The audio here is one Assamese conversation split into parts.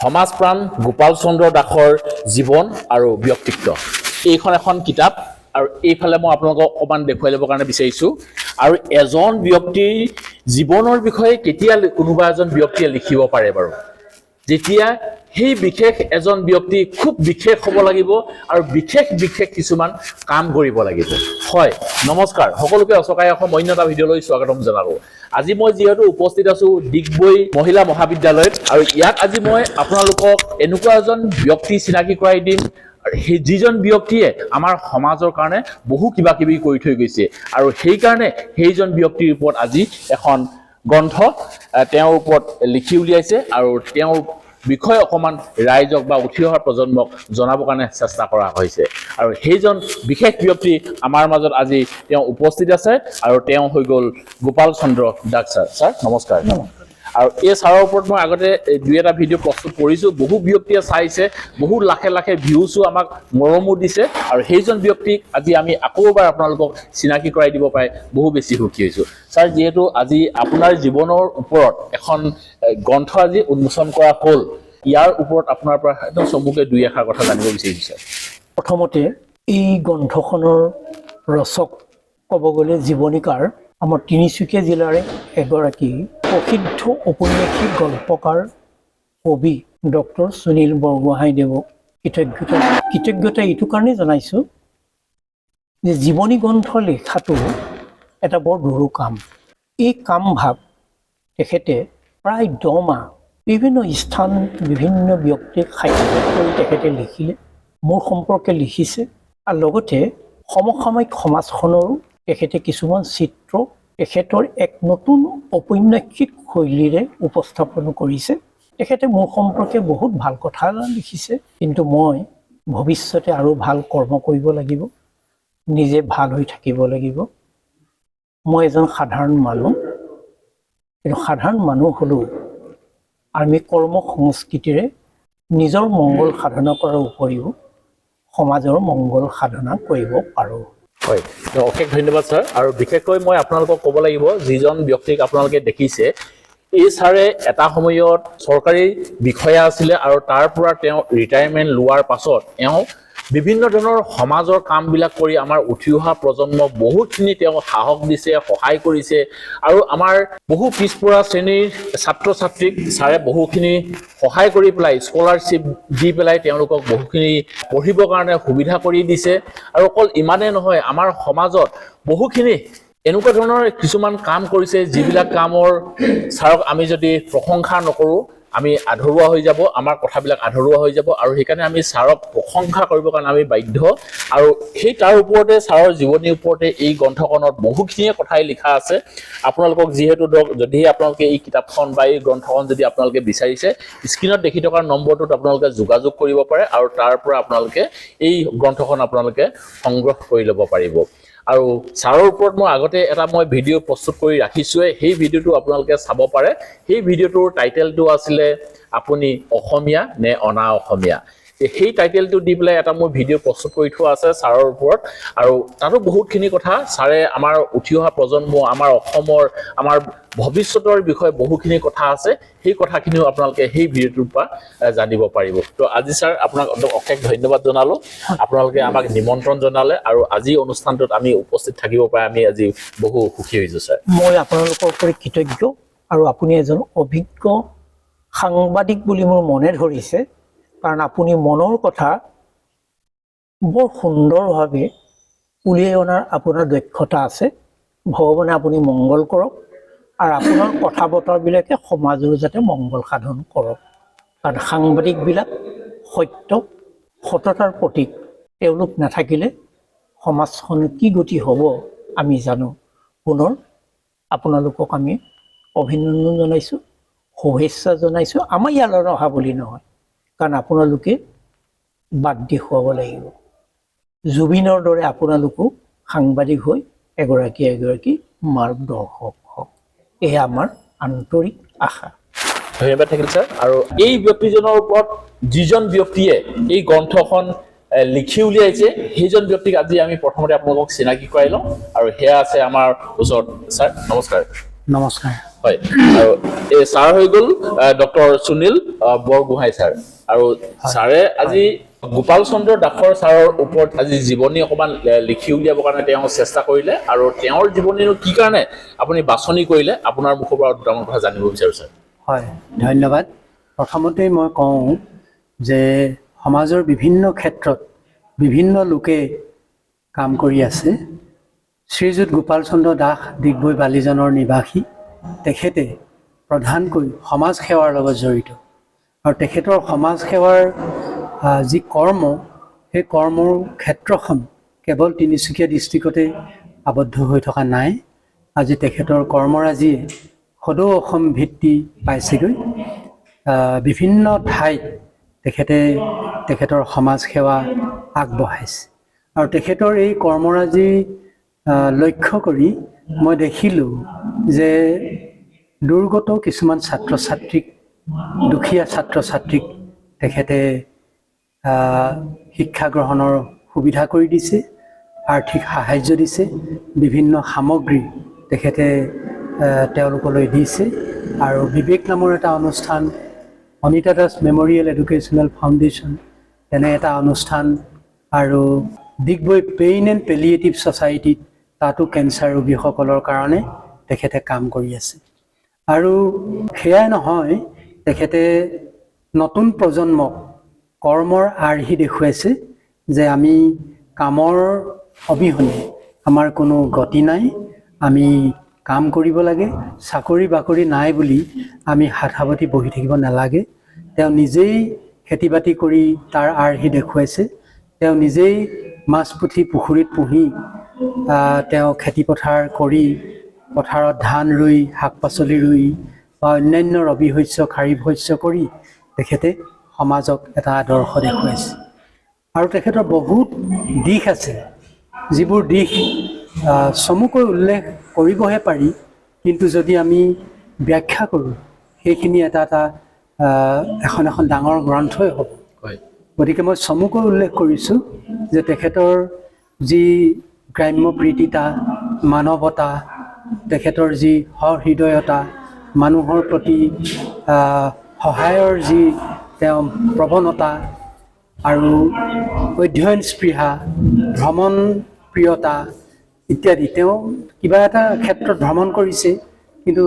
সমাজপ্ৰাণ গোপাল চন্দ্ৰ দাসৰ জীৱন আৰু ব্যক্তিত্ব এইখন এখন কিতাপ আৰু এইফালে মই আপোনালোকক অকমান দেখুৱাই ল'বৰ কাৰণে বিচাৰিছোঁ আৰু এজন ব্যক্তিৰ জীৱনৰ বিষয়ে কেতিয়া কোনোবা এজন ব্যক্তিয়ে লিখিব পাৰে বাৰু যেতিয়া সেই বিশেষ এজন ব্যক্তি খুব বিশেষ হ'ব লাগিব আৰু বিশেষ কিছুমান কাম কৰিব লাগিব হয় নমস্কাৰ সকলোকে অসকাই অসম অন্য এটা ভিডিঅ'লৈ স্বাগতম জনালোঁ আজি মই যিহেতু উপস্থিত আছোঁ ডিগবৈ মহিলা মহাবিদ্যালয়ত আৰু ইয়াত আজি মই আপোনালোকক এনেকুৱা এজন ব্যক্তি চিনাকি কৰাই দিম যিজন ব্যক্তিয়ে আমাৰ সমাজৰ কাৰণে বহু কিবা কিবি কৰি থৈ গৈছে আৰু সেই কাৰণে সেইজন ব্যক্তিৰ ওপৰত আজি এখন গ্ৰন্থ তেওঁৰ ওপৰত লিখি উলিয়াইছে আৰু তেওঁৰ বিষয় অকমান ৰাইজক বা উঠি অহা প্ৰজন্মক জনাবৰ কাৰণে চেষ্টা কৰা হৈছে আৰু সেইজন বিশেষ ব্যক্তি আমাৰ মাজত আজি তেওঁ উপস্থিত আছে আৰু তেওঁ হৈ গ'ল গোপাল চন্দ্ৰ দাস ছাৰ নমস্কাৰ আৰু এই ছাৰৰ ওপৰত মই আগতে দুই এটা ভিডিঅ' প্ৰস্তুত কৰিছোঁ বহু ব্যক্তিয়ে চাইছে বহু লাখে ভিউছো আমাক মৰমো দিছে আৰু সেইজন ব্যক্তিক আজি আমি আকৌ এবাৰ আপোনালোকক চিনাকি কৰাই দিব পাৰে বহু বেছি সুখী হৈছোঁ ছাৰ যিহেতু আজি আপোনাৰ জীৱনৰ ওপৰত এখন গ্ৰন্থ আজি উন্মোচন কৰা হ'ল ইয়াৰ ওপৰত আপোনাৰ পৰা একদম চমুকে দুই এষাৰ কথা জানিব বিচাৰিছোঁ প্ৰথমতে এই গ্ৰন্থখনৰ ৰচক ক'ব গ'লে জীৱনীকাৰ আমাৰ তিনিচুকীয়া জিলাৰে এগৰাকী প্ৰসিদ্ধ ঔপন্যাসিক গল্পকাৰ কবি ডক্টৰ সুনীল বৰগোহাঁইদেৱক কৃতজ্ঞতা এইটো কাৰণেই জনাইছোঁ যে জীৱনী গ্ৰন্থ লিখাটো এটা বৰ দুৰু কাম এই কাম ভাৱ তেখেতে প্ৰায় 10 মাহ বিভিন্ন স্থান বিভিন্ন ব্যক্তিক সাক্ষাৎ কৰি তেখেতে লিখিলে মোৰ সম্পৰ্কে লিখিছে আৰু লগতে সমসাময়িক সমাজখনৰো তেখেতে কিছুমান চিত্ৰ তেখেতৰ এক নতুন ঔপন্যাসিক শৈলীৰে উপস্থাপন কৰিছে তেখেতে মোৰ সম্পৰ্কে বহুত ভাল কথা লিখিছে কিন্তু মই ভৱিষ্যতে আৰু ভাল কৰ্ম কৰিব লাগিব নিজে ভাল হৈ থাকিব লাগিব মই এজন সাধাৰণ মানুহ কিন্তু সাধাৰণ মানুহ হ'লেও আমি কৰ্ম সংস্কৃতিৰে নিজৰ মংগল সাধনা কৰাৰ উপৰিও সমাজৰ মংগল সাধনা কৰিব পাৰোঁ হয় অশেষ ধন্যবাদ ছাৰ আৰু বিশেষকৈ মই আপোনালোকক ক'ব লাগিব যিজন ব্যক্তিক আপোনালোকে দেখিছে এই ছাৰে এটা সময়ত চৰকাৰী বিষয়া আছিলে আৰু তাৰ পৰা তেওঁ ৰিটায়াৰমেণ্ট লোৱাৰ পাছত তেওঁ বিভিন্ন ধৰণৰ সমাজৰ কামবিলাক কৰি আমাৰ উঠি অহা প্ৰজন্মক বহুতখিনি তেওঁ সাহস দিছে সহায় কৰিছে আৰু আমাৰ বহু পিছপৰা শ্ৰেণীৰ ছাত্ৰ ছাত্ৰীক ছাৰে বহুখিনি সহায় কৰি পেলাই স্কলাৰশ্বিপ দি পেলাই তেওঁলোকক বহুখিনি পঢ়িবৰ কাৰণে সুবিধা কৰি দিছে আৰু অকল ইমানেই নহয় আমাৰ সমাজত বহুখিনি এনেকুৱা ধৰণৰ কিছুমান কাম কৰিছে যিবিলাক কামৰ ছাৰক আমি যদি প্ৰশংসা নকৰোঁ আমি আধৰুৱা হৈ যাব আমাৰ কথাবিলাক আধৰুৱা হৈ যাব আৰু সেইকাৰণে আমি ছাৰক প্ৰশংসা কৰিবৰ কাৰণে আমি বাধ্য আৰু সেই তাৰ ওপৰতে ছাৰৰ জীৱনীৰ ওপৰতে এই গ্ৰন্থখনত বহুখিনিয়ে কথাই লিখা আছে আপোনালোকক যিহেতু ধৰক যদি আপোনালোকে এই কিতাপখন বা এই গ্ৰন্থখন যদি আপোনালোকে বিচাৰিছে স্ক্ৰীনত দেখি থকা নম্বৰটোত আপোনালোকে যোগাযোগ কৰিব পাৰে আৰু তাৰ পৰা আপোনালোকে এই গ্ৰন্থখন আপোনালোকে সংগ্ৰহ কৰি ল'ব পাৰিব আৰু ছাৰৰ ওপৰত মই আগতে এটা মই ভিডিঅ' প্ৰস্তুত কৰি ৰাখিছোঁৱে সেই ভিডিঅ'টো আপোনালোকে চাব পাৰে সেই ভিডিঅ'টোৰ টাইটেলটো আছিলে আপুনি অসমীয়া নে অনা অসমীয়া সেই টাইটেলটো দি পেলাই এটা মই ভিডিঅ' প্ৰস্তুত কৰি থোৱা আছে ছাৰৰ ওপৰত আৰু তাতো বহুতখিনি কথা ছাৰে আমাৰ উঠি অহা প্ৰজন্ম আমাৰ অসমৰ আমাৰ ভৱিষ্যতৰ বিষয়ে বহুখিনি কথা আছে সেই কথাখিনিও আপোনালোকে সেই ভিডিঅ'টোৰ পৰা জানিব পাৰিব তো আজি ছাৰ আপোনাক অশেষ ধন্যবাদ জনালোঁ আপোনালোকে আমাক নিমন্ত্ৰণ জনালে আৰু আজি অনুষ্ঠানটোত আমি উপস্থিত থাকিব পাৰে আমি আজি বহু সুখী হৈছোঁ ছাৰ মই আপোনালোকৰ ওপৰত কৃতজ্ঞ আৰু আপুনি এজন অভিজ্ঞ সাংবাদিক বুলি মোৰ মনে ধৰিছে কাৰণ আপুনি মনৰ কথা বৰ সুন্দৰভাৱে উলিয়াই অনাৰ আপোনাৰ দক্ষতা আছে ভগৱানে আপুনি মংগল কৰক আৰু আপোনাৰ কথা বতৰাবিলাকে সমাজৰ যাতে মংগল সাধন কৰক কাৰণ সাংবাদিকবিলাক সততাৰ প্ৰতীক তেওঁলোক নাথাকিলে সমাজখন কি গতি হ'ব আমি জানো পুনৰ আপোনালোকক আমি অভিনন্দন জনাইছোঁ শুভেচ্ছা জনাইছোঁ আমাৰ ইয়ালৈ অহা বুলি নহয় কাৰণ আপোনালোকে বাদ দেখুৱাব লাগিব জুবিনৰ দৰে আপোনালোকো সাংবাদিক হৈ এগৰাকী মাৰ্গদৰ্শক হওক এয়া আমাৰ আন্তৰিক আশা ধন্যবাদ থাকিল ছাৰ আৰু এই ব্যক্তিজনৰ ওপৰত যিজন ব্যক্তিয়ে এই গ্ৰন্থখন লিখি উলিয়াইছে সেইজন ব্যক্তিক আজি আমি প্ৰথমতে আপোনালোকক চিনাকি কৰাই লওঁ আৰু সেয়া আছে আমাৰ ওচৰত ছাৰ নমস্কাৰ নমস্কাৰ। হয় আৰু এই ছাৰ হৈ গ'ল ডক্টৰ সুনীল বৰগোহাঁই ছাৰ আৰু ছাৰে আজি গোপাল চন্দ্ৰ দাসৰ ছাৰৰ ওপৰত আজি জীৱনী অকণমান লিখি উলিয়াবৰ কাৰণে তেওঁ চেষ্টা কৰিলে আৰু তেওঁৰ জীৱনীনো কি কাৰণে আপুনি বাছনি কৰিলে আপোনাৰ মুখৰ পৰা দুটামান কথা জানিব বিচাৰোঁ ছাৰ। হয়, ধন্যবাদ। প্ৰথমতেই মই কওঁ যে সমাজৰ বিভিন্ন ক্ষেত্ৰত বিভিন্ন লোকে কাম কৰি আছে। শ্ৰীযুত গোপাল চন্দ্ৰ দাস ডিগবৈ বালিজনৰ নিবাসী। তেখেতে প্ৰধানকৈ সমাজ সেৱাৰ লগত জড়িত আৰু তেখেতৰ সমাজ সেৱাৰ যি কৰ্ম, সেই কৰ্মৰ ক্ষেত্ৰখন কেৱল তিনিচুকীয়া ডিষ্ট্ৰিক্টতে আবদ্ধ হৈ থকা নাই। আজি তেখেতৰ কৰ্মৰাজিয়ে সদৌ অসম ভিত্তি পাইছেগৈ। বিভিন্ন ঠাইত তেখেতে তেখেতৰ সমাজ সেৱা আগবঢ়াইছে আৰু তেখেতৰ এই কৰ্মৰাজি লক্ষ্য কৰি মই দেখিলোঁ যে দুৰ্গত কিছুমান ছাত্ৰ ছাত্ৰীক, দুখীয়া ছাত্ৰ ছাত্ৰীক তেখেতে শিক্ষা গ্ৰহণৰ সুবিধা কৰি দিছে, আৰ্থিক সাহাৰ্য দিছে, বিভিন্ন সামগ্ৰী তেখেতে তেওঁলোকলৈ দিছে আৰু বিবেক নামৰ এটা অনুষ্ঠান, Anita Das memorial educational foundation, তেনে এটা অনুষ্ঠান আৰু ডিগবৈ পেইন এণ্ড পেলিয়েটিভ ছ'চাইটিত তাতো কেঞ্চাৰ ৰোগীসকলৰ কাৰণে তেখেতে কাম কৰি আছে। আৰু সেয়াই নহয়, তেখেতে নতুন প্ৰজন্মক কৰ্মৰ আৰ্হি দেখুৱাইছে যে আমি কামৰ অবিহনে আমাৰ কোনো গতি নাই, আমি কাম কৰিব লাগে, চাকৰি বাকৰি নাই বুলি আমি হাত সাৱটি বহি থাকিব নালাগে। তেওঁ নিজেই খেতি বাতি কৰি তাৰ আৰ্হি দেখুৱাইছে। তেওঁ নিজেই মাছ পুঠি পুখুৰীত পুহি তেওঁ খেতি পথাৰ কৰি পথাৰত ধান ৰুই, শাক পাচলি ৰুই বা অন্যান্য ৰবি শস্য, খাৰিফ শস্য কৰি তেখেতে সমাজক এটা আদৰ্শ দেখুৱাইছে। আৰু তেখেতৰ বহুত দিশ আছে, যিবোৰ দিশ চমুকৈ উল্লেখ কৰিবহে পাৰি, কিন্তু যদি আমি ব্যাখ্যা কৰোঁ সেইখিনি এটা এখন ডাঙৰ গ্ৰন্থই হ'ব। গতিকে মই চমুকৈ উল্লেখ কৰিছোঁ যে তেখেতৰ যি গ্ৰাম্য প্ৰীতিতা, মানৱতা, তেখেতৰ যি সহৃদয়তা, মানুহৰ প্ৰতি সহায়ৰ যি তেওঁ প্ৰৱণতা আৰু অধ্যয়ন স্পৃহা, ভ্ৰমণ প্ৰিয়তা ইত্যাদি। তেওঁ কিবা এটা ক্ষেত্ৰত ভ্ৰমণ কৰিছে, কিন্তু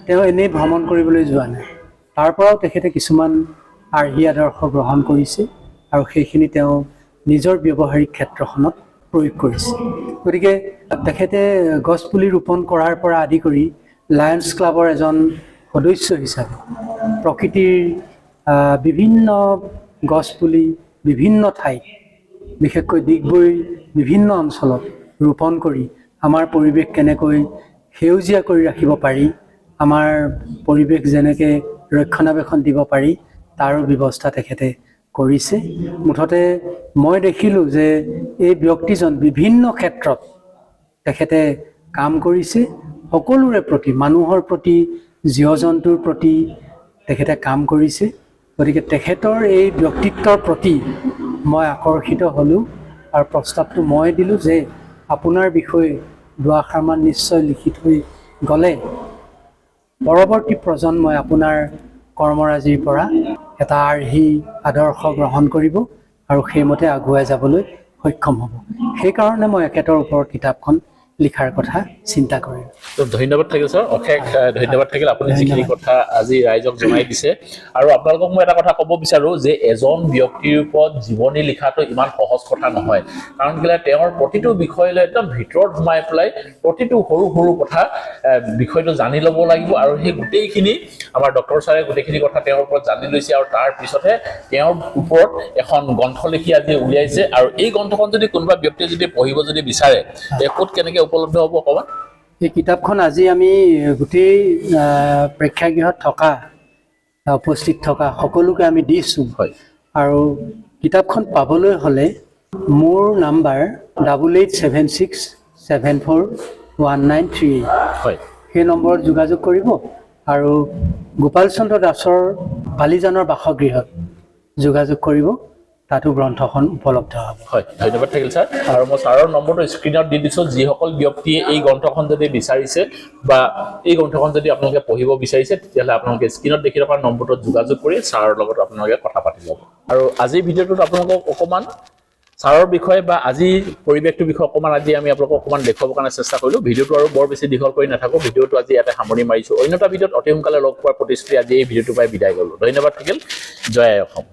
তেওঁ এনেই ভ্ৰমণ কৰিবলৈ যোৱা নাই। তাৰ পৰাও তেখেতে কিছুমান আৰ্হি আদৰ্শ গ্ৰহণ কৰিছে আৰু সেইখিনি তেওঁ নিজৰ ব্যৱহাৰিক ক্ষেত্ৰখনত প্ৰয়োগ কৰিছে। গতিকে তেখেতে গছপুলি ৰোপণ কৰাৰ পৰা আদি কৰি লায়ন্স ক্লাবৰ এজন সদস্য হিচাপে প্ৰকৃতিৰ বিভিন্ন গছপুলি বিভিন্ন ঠাইত, বিশেষকৈ ডিগবৈ বিভিন্ন অঞ্চলত ৰোপণ কৰি আমাৰ পৰিৱেশ কেনেকৈ সেউজীয়া কৰি ৰাখিব পাৰি, আমাৰ পৰিৱেশ যেনেকৈ ৰক্ষণাবেক্ষণ দিব পাৰি, তাৰো ব্যৱস্থা তেখেতে কৰিছে। মুঠতে মই দেখিলোঁ যে এই ব্যক্তিজন বিভিন্ন ক্ষেত্ৰত তেখেতে কাম কৰিছে, সকলোৰে প্ৰতি, মানুহৰ প্ৰতি, জীৱ জন্তুৰ প্ৰতি তেখেতে কাম কৰিছে। গতিকে তেখেতৰ এই ব্যক্তিত্বৰ প্ৰতি মই আকৰ্ষিত হ'লোঁ আৰু প্ৰস্তাৱটো মই দিলোঁ যে আপোনাৰ বিষয়ে দুআষাৰমান নিশ্চয় লিখি থৈ গ'লে পৰৱৰ্তী প্ৰজন্মই আপোনাৰ কৰ্মৰাজিৰ পৰা এটা আৰ্হি আদৰ্শ গ্ৰহণ কৰিব আৰু সেইমতে আগুৱাই যাবলৈ সক্ষম হ'ব। সেইকাৰণে মই এখেতৰ ওপৰত কিতাপখন লিখাৰ কথা চিন্তা কৰিলোঁ। ধন্যবাদ থাকিল ছাৰ, অশেষ ধন্যবাদ থাকিল। আপুনি যিখিনি কথা আজি ৰাইজক জনাই দিছে আৰু আপোনালোকক মই এটা কথা ক'ব বিচাৰোঁ যে এজন ব্যক্তিৰ ওপৰত জীৱনী লিখাটো ইমান সহজ কথা নহয়। কাৰণ কেলৈ তেওঁৰ প্ৰতিটো বিষয়লৈ একদম ভিতৰত সোমাই পেলাই প্ৰতিটো সৰু সৰু কথা বিষয়টো জানি ল'ব লাগিব আৰু সেই গোটেইখিনি আমাৰ ডক্টৰ ছাৰে গোটেইখিনি কথা তেওঁৰ ওপৰত জানি লৈছে আৰু তাৰ পিছতহে তেওঁৰ ওপৰত এখন গ্ৰন্থ লিখি আজি উলিয়াইছে। আৰু এই গ্ৰন্থখন যদি কোনোবা ব্যক্তিয়ে যদি পঢ়িব যদি বিচাৰে, ক'ত কেনেকৈ উপলব্ধ হ'ব অকণমান? এই কিতাপখন আজি আমি গোটেই প্ৰেক্ষাগৃহত উপস্থিত থকা সকলোকে আমি দিছোঁ। হয়। আৰু কিতাপখন পাবলৈ হ'লে মোৰ নাম্বাৰ 8876741938, হয়, সেই নম্বৰত যোগাযোগ কৰিব আৰু গোপাল চন্দ্ৰ দাসৰ বালিজানৰ বাসগৃহত যোগাযোগ কৰিব। তাতো গ্ৰন্থখন উপলব্ধ হ'ব। হয়, ধন্যবাদ থাকিল ছাৰ। আৰু মই ছাৰৰ নম্বৰটো স্ক্ৰীণত দি দিছোঁ। যিসকল ব্যক্তিয়ে এই গ্ৰন্থখন যদি বিচাৰিছে বা এই গ্ৰন্থখন যদি আপোনালোকে পঢ়িব বিচাৰিছে, তেতিয়াহ'লে আপোনালোকে স্ক্ৰীণত দেখি থকা নম্বৰটোত যোগাযোগ কৰি ছাৰৰ লগত আপোনালোকে কথা পাতি ল'ব। আৰু আজিৰ ভিডিঅ'টোত আপোনালোকক অকণমান ছাৰৰ বিষয়ে বা আজিৰ পৰিৱেশটোৰ বিষয়ে অকণমান আজি আমি আপোনালোকক অকণমান দেখুৱাবৰ কাৰণে চেষ্টা কৰিলোঁ। ভিডিঅ'টো আৰু বৰ বেছি দীঘল কৰি নাথাকোঁ, ভিডিঅ'টো আজি ইয়াতে সামৰি মাৰিছোঁ। অন্য এটা ভিডিঅ'ত অতি সোনকালে লগ পোৱাৰ প্ৰতিশ্ৰুতি আজি এই ভিডিঅ'টোৰ পৰাই বিদায় কৰিলোঁ। ধন্যবাদ থাকিল। জয় আই অসম।